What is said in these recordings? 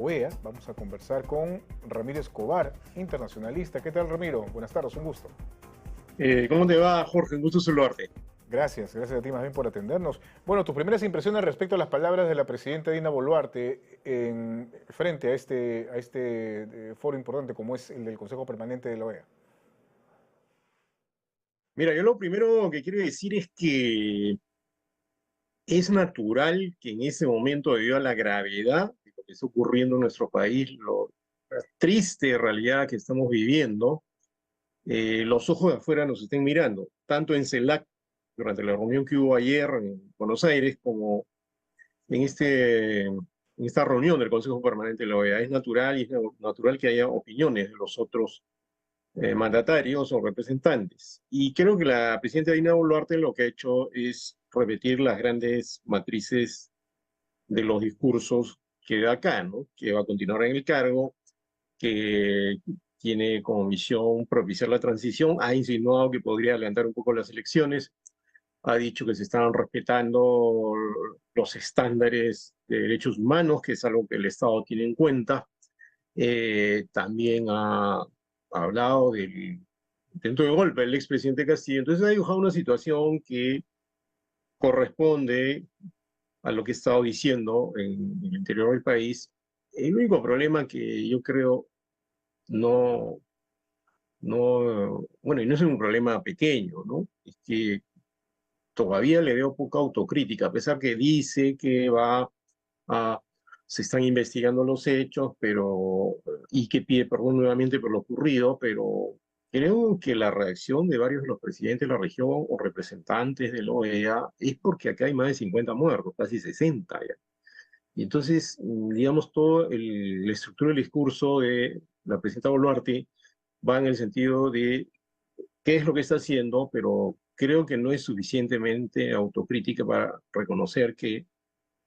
OEA. Vamos a conversar con Ramiro Escobar, internacionalista. ¿Qué tal, Ramiro? Buenas tardes, un gusto. ¿Cómo te va, Jorge? Un gusto saludarte. Gracias a ti más bien por atendernos. Bueno, tus primeras impresiones respecto a las palabras de la presidenta Dina Boluarte frente a este foro importante como es el del Consejo Permanente de la OEA. Mira, yo lo primero que quiero decir es que es natural que en ese momento, debido a la gravedad de lo que está ocurriendo en nuestro país, la triste realidad que estamos viviendo, los ojos de afuera nos estén mirando, tanto en CELAC, durante la reunión que hubo ayer en Buenos Aires, como en esta reunión del Consejo Permanente de la OEA. Es natural y es natural que haya opiniones de los otros mandatarios o representantes. Y creo que la presidenta Dina Boluarte lo que ha hecho es repetir las grandes matrices de los discursos que da acá, ¿no? Que va a continuar en el cargo, que tiene como misión propiciar la transición, ha insinuado que podría adelantar un poco las elecciones, ha dicho que se están respetando los estándares de derechos humanos, que es algo que el Estado tiene en cuenta. También ha hablado del intento de golpe del expresidente Castillo. Entonces ha dibujado una situación que corresponde a lo que he estado diciendo en el interior del país. El único problema que yo creo no, bueno, y no es un problema pequeño, ¿no? Es que todavía le veo poca autocrítica, a pesar que dice que a, se están investigando los hechos, y que pide perdón nuevamente por lo ocurrido, pero creo que la reacción de varios de los presidentes de la región o representantes de la OEA es porque acá hay más de 50 muertos, casi 60 ya. Y entonces, digamos, la estructura del discurso de la presidenta Boluarte va en el sentido de qué es lo que está haciendo, pero creo que no es suficientemente autocrítica para reconocer que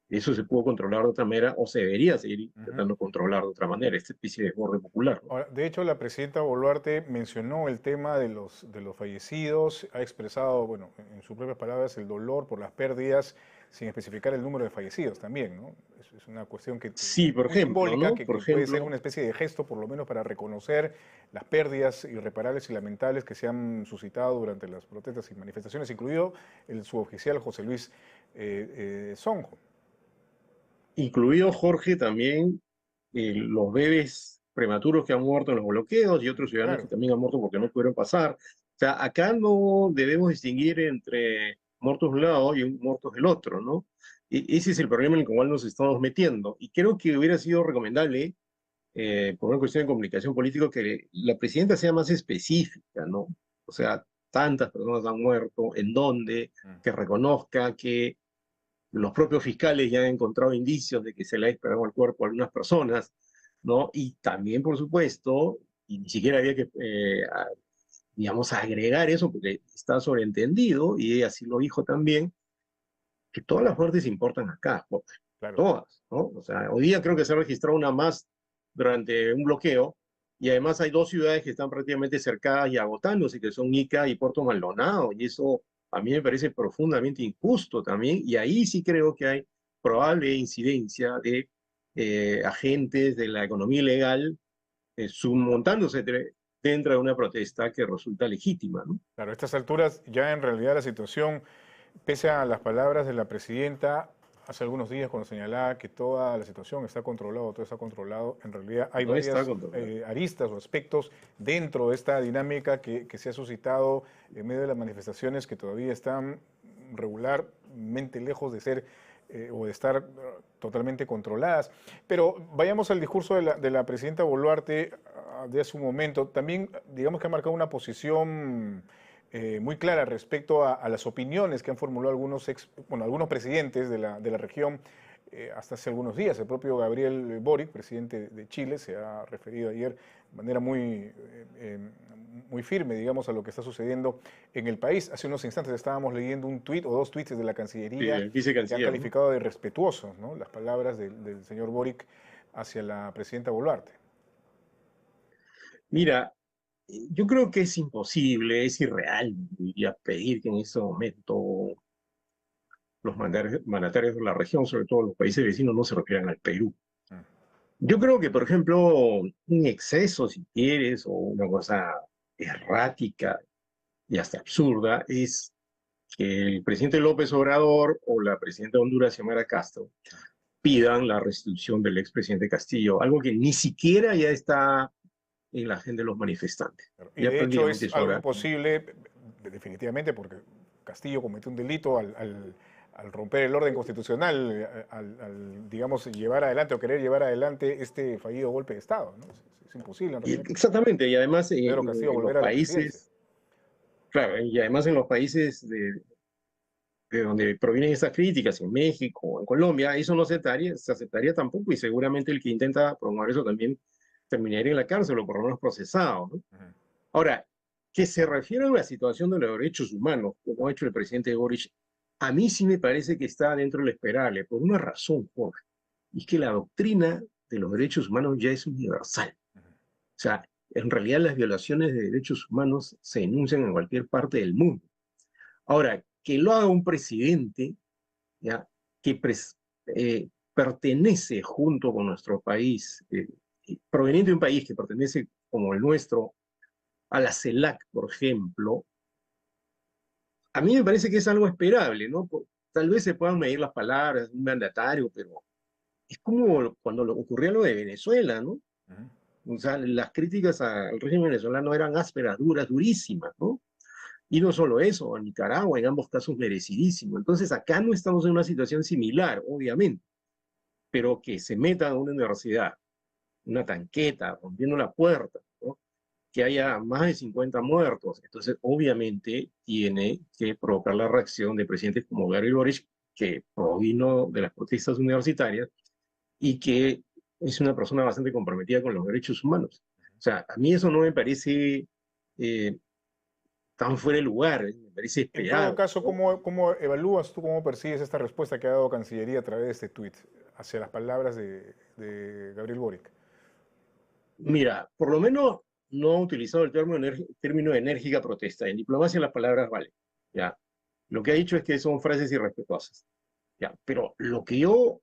eso se pudo controlar de otra manera o se debería seguir Ujú. intentando controlar de otra manera, esta especie de desborde popular, ¿no? Ahora, de hecho, la presidenta Boluarte mencionó el tema de los fallecidos, ha expresado, bueno, en sus propias palabras, el dolor por las pérdidas, sin especificar el número de fallecidos también, ¿no? Es una cuestión que, Sí, por muy ejemplo, simbólica, ¿no? que, Por que puede ser ejemplo, una especie de gesto, por lo menos, para reconocer las pérdidas irreparables y lamentables que se han suscitado durante las protestas y manifestaciones, incluido el suboficial José Luis Sonjo. incluido Jorge también los bebés prematuros que han muerto en los bloqueos y otros ciudadanos que Claro. también han muerto porque no pudieron pasar. O sea, acá no debemos distinguir entre muertos de un lado y muertos del otro, ¿no? Ese es el problema en el cual nos estamos metiendo. Y creo que hubiera sido recomendable, por una cuestión de comunicación política, que la presidenta sea más específica, ¿no? O sea, tantas personas han muerto, en dónde, que reconozca que los propios fiscales ya han encontrado indicios de que se le ha disparado al cuerpo a algunas personas, ¿no? Y también, por supuesto, y ni siquiera había que, digamos, agregar eso, porque está sobreentendido, y ella sí lo dijo también, que todas las muertes importan acá, Claro. todas, ¿no? O sea, hoy día creo que se ha registrado una más durante un bloqueo, y además hay dos ciudades que están prácticamente cercadas y agotándose, que son Ica y Puerto Maldonado, y eso a mí me parece profundamente injusto también, y ahí sí creo que hay probable incidencia de agentes de la economía ilegal submontándose dentro de una protesta que resulta legítima, ¿no? Claro, a estas alturas ya en realidad la situación, pese a las palabras de la presidenta hace algunos días cuando señalaba que toda la situación está controlada, todo está controlado, en realidad hay No está varias controlado. aristas o aspectos dentro de esta dinámica que se ha suscitado en medio de las manifestaciones que todavía están regularmente lejos de ser o de estar totalmente controladas. Pero vayamos al discurso de la presidenta Boluarte de hace un momento. También, digamos que ha marcado una posición muy clara respecto a las opiniones que han formulado algunos presidentes de la región hasta hace algunos días. El propio Gabriel Boric, presidente de Chile, se ha referido ayer de manera muy firme, digamos, a lo que está sucediendo en el país. Hace unos instantes estábamos leyendo un tuit o dos tuits de la Cancillería El que han vicecanciller, ¿no? calificado de irrespetuosos, ¿no?, las palabras del señor Boric hacia la presidenta Boluarte. Mira, yo creo que es imposible, es irreal, diría, pedir que en este momento los mandatarios de la región, sobre todo los países vecinos, no se refieran al Perú. Yo creo que, por ejemplo, un exceso, si quieres, o una cosa errática y hasta absurda, es que el presidente López Obrador o la presidenta de Honduras, Xiomara Castro, pidan la restitución del expresidente Castillo, algo que ni siquiera ya está en la agenda de los manifestantes. Y Ya de hecho prácticamente es es algo hora. imposible, definitivamente, porque Castillo cometió un delito al romper el orden constitucional, digamos, llevar adelante o querer llevar adelante este fallido golpe de Estado, ¿no? Es imposible, en realidad, que Exactamente, y además Pedro Castillo en los volviera a la presidencia. países, claro, y además en los países de donde provienen esas críticas, en México o en Colombia, eso no se aceptaría tampoco, y seguramente el que intenta promover eso también terminaría en la cárcel o por lo menos procesado, ¿no? Ujú. Ahora, que se refiere a la situación de los derechos humanos, como ha hecho el presidente Boric, a mí sí me parece que está dentro de lo esperable, por una razón, Jorge, y es que la doctrina de los derechos humanos ya es universal. O sea, en realidad las violaciones de derechos humanos se denuncian en cualquier parte del mundo. Ahora, que lo haga un presidente, ¿ya? Que pertenece junto con nuestro país, proveniente de un país que pertenece como el nuestro a la CELAC, por ejemplo, a mí me parece que es algo esperable, ¿no? Tal vez se puedan medir las palabras de un mandatario, pero es como cuando ocurría lo de Venezuela, ¿no? Ujú. O sea, las críticas al régimen venezolano eran ásperas, duras, durísimas, ¿no? Y no solo eso, a Nicaragua, en ambos casos merecidísimo. Entonces, acá no estamos en una situación similar, obviamente, pero que se meta a una universidad, una tanqueta, rompiendo la puerta, ¿no? Que haya más de 50 muertos. Entonces, obviamente, tiene que provocar la reacción de presidentes como Gabriel Boric, que provino de las protestas universitarias y que es una persona bastante comprometida con los derechos humanos. O sea, a mí eso no me parece eh, tan fuera de lugar, me parece En todo esperado, caso, ¿no? ¿cómo evalúas tú, cómo percibes esta respuesta que ha dado Cancillería a través de este tuit hacia las palabras de Gabriel Boric? Mira, por lo menos no ha utilizado el término enérgica protesta. En diplomacia las palabras valen. ¿Ya? Lo que ha dicho es que son frases irrespetuosas. ¿Ya? Pero lo que yo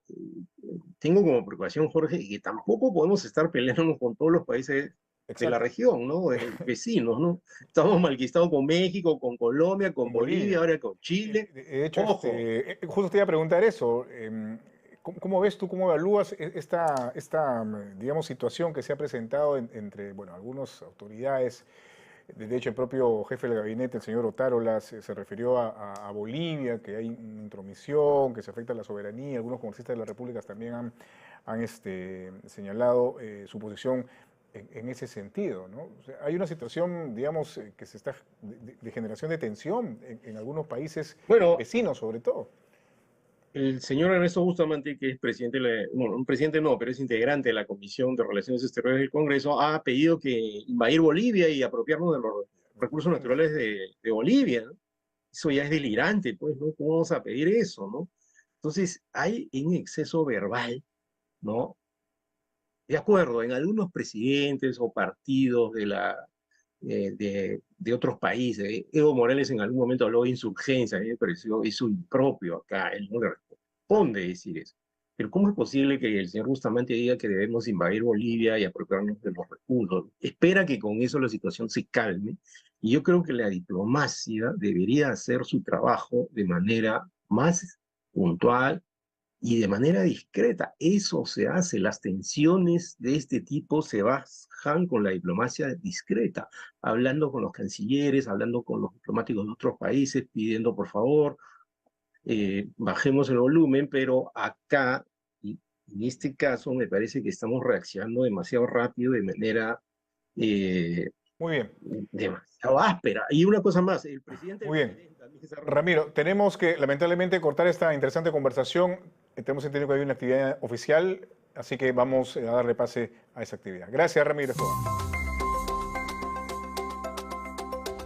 tengo como preocupación, Jorge, es que tampoco podemos estar peleándonos con todos los países de la Exacto. región, ¿no? Vecinos, ¿no? Estamos malquistados con México, con Colombia, con Con Bolivia, Bolivia. ahora con Chile. De hecho, Ojo, justo te iba a preguntar eso. ¿Cómo ves tú, cómo evalúas esta, digamos, situación que se ha presentado entre, bueno, algunas autoridades? De hecho, el propio jefe del gabinete, el señor Otárola, se refirió a Bolivia, que hay una intromisión, que se afecta a la soberanía. Algunos congresistas de las repúblicas también han señalado su posición en ese sentido, ¿no? O sea, hay una situación, digamos, que se está de generación de tensión en algunos países bueno, vecinos, sobre todo. el señor Ernesto Bustamante, que es presidente, bueno, un presidente no, pero es integrante de la Comisión de Relaciones Exteriores del Congreso, ha pedido que invadir Bolivia y apropiarnos de los recursos naturales de Bolivia, ¿no? Eso ya es delirante, pues, ¿no? ¿Cómo vamos a pedir eso, no? Entonces, hay un exceso verbal, ¿no? De acuerdo, en algunos presidentes o partidos de otros países, Evo Morales en algún momento habló de insurgencia, a mí me pareció eso impropio acá, él no le responde decir eso. Pero ¿cómo es posible que el señor Bustamante diga que debemos invadir Bolivia y apropiarnos de los recursos? Espera que con eso la situación se calme, y yo creo que la diplomacia debería hacer su trabajo de manera más puntual y de manera discreta. Eso se hace, las tensiones de este tipo se bajan con la diplomacia discreta, hablando con los cancilleres, hablando con los diplomáticos de otros países, pidiendo por favor, bajemos el volumen, pero acá, en este caso, me parece que estamos reaccionando demasiado rápido, de manera Muy bien, demasiado áspera. Y una cosa más, el presidente del muy bien. Valle también se ha referido. Ramiro, tenemos que lamentablemente cortar esta interesante conversación. Tenemos entendido que hay una actividad oficial, así que vamos a darle pase a esa actividad. Gracias, Ramiro Escobar.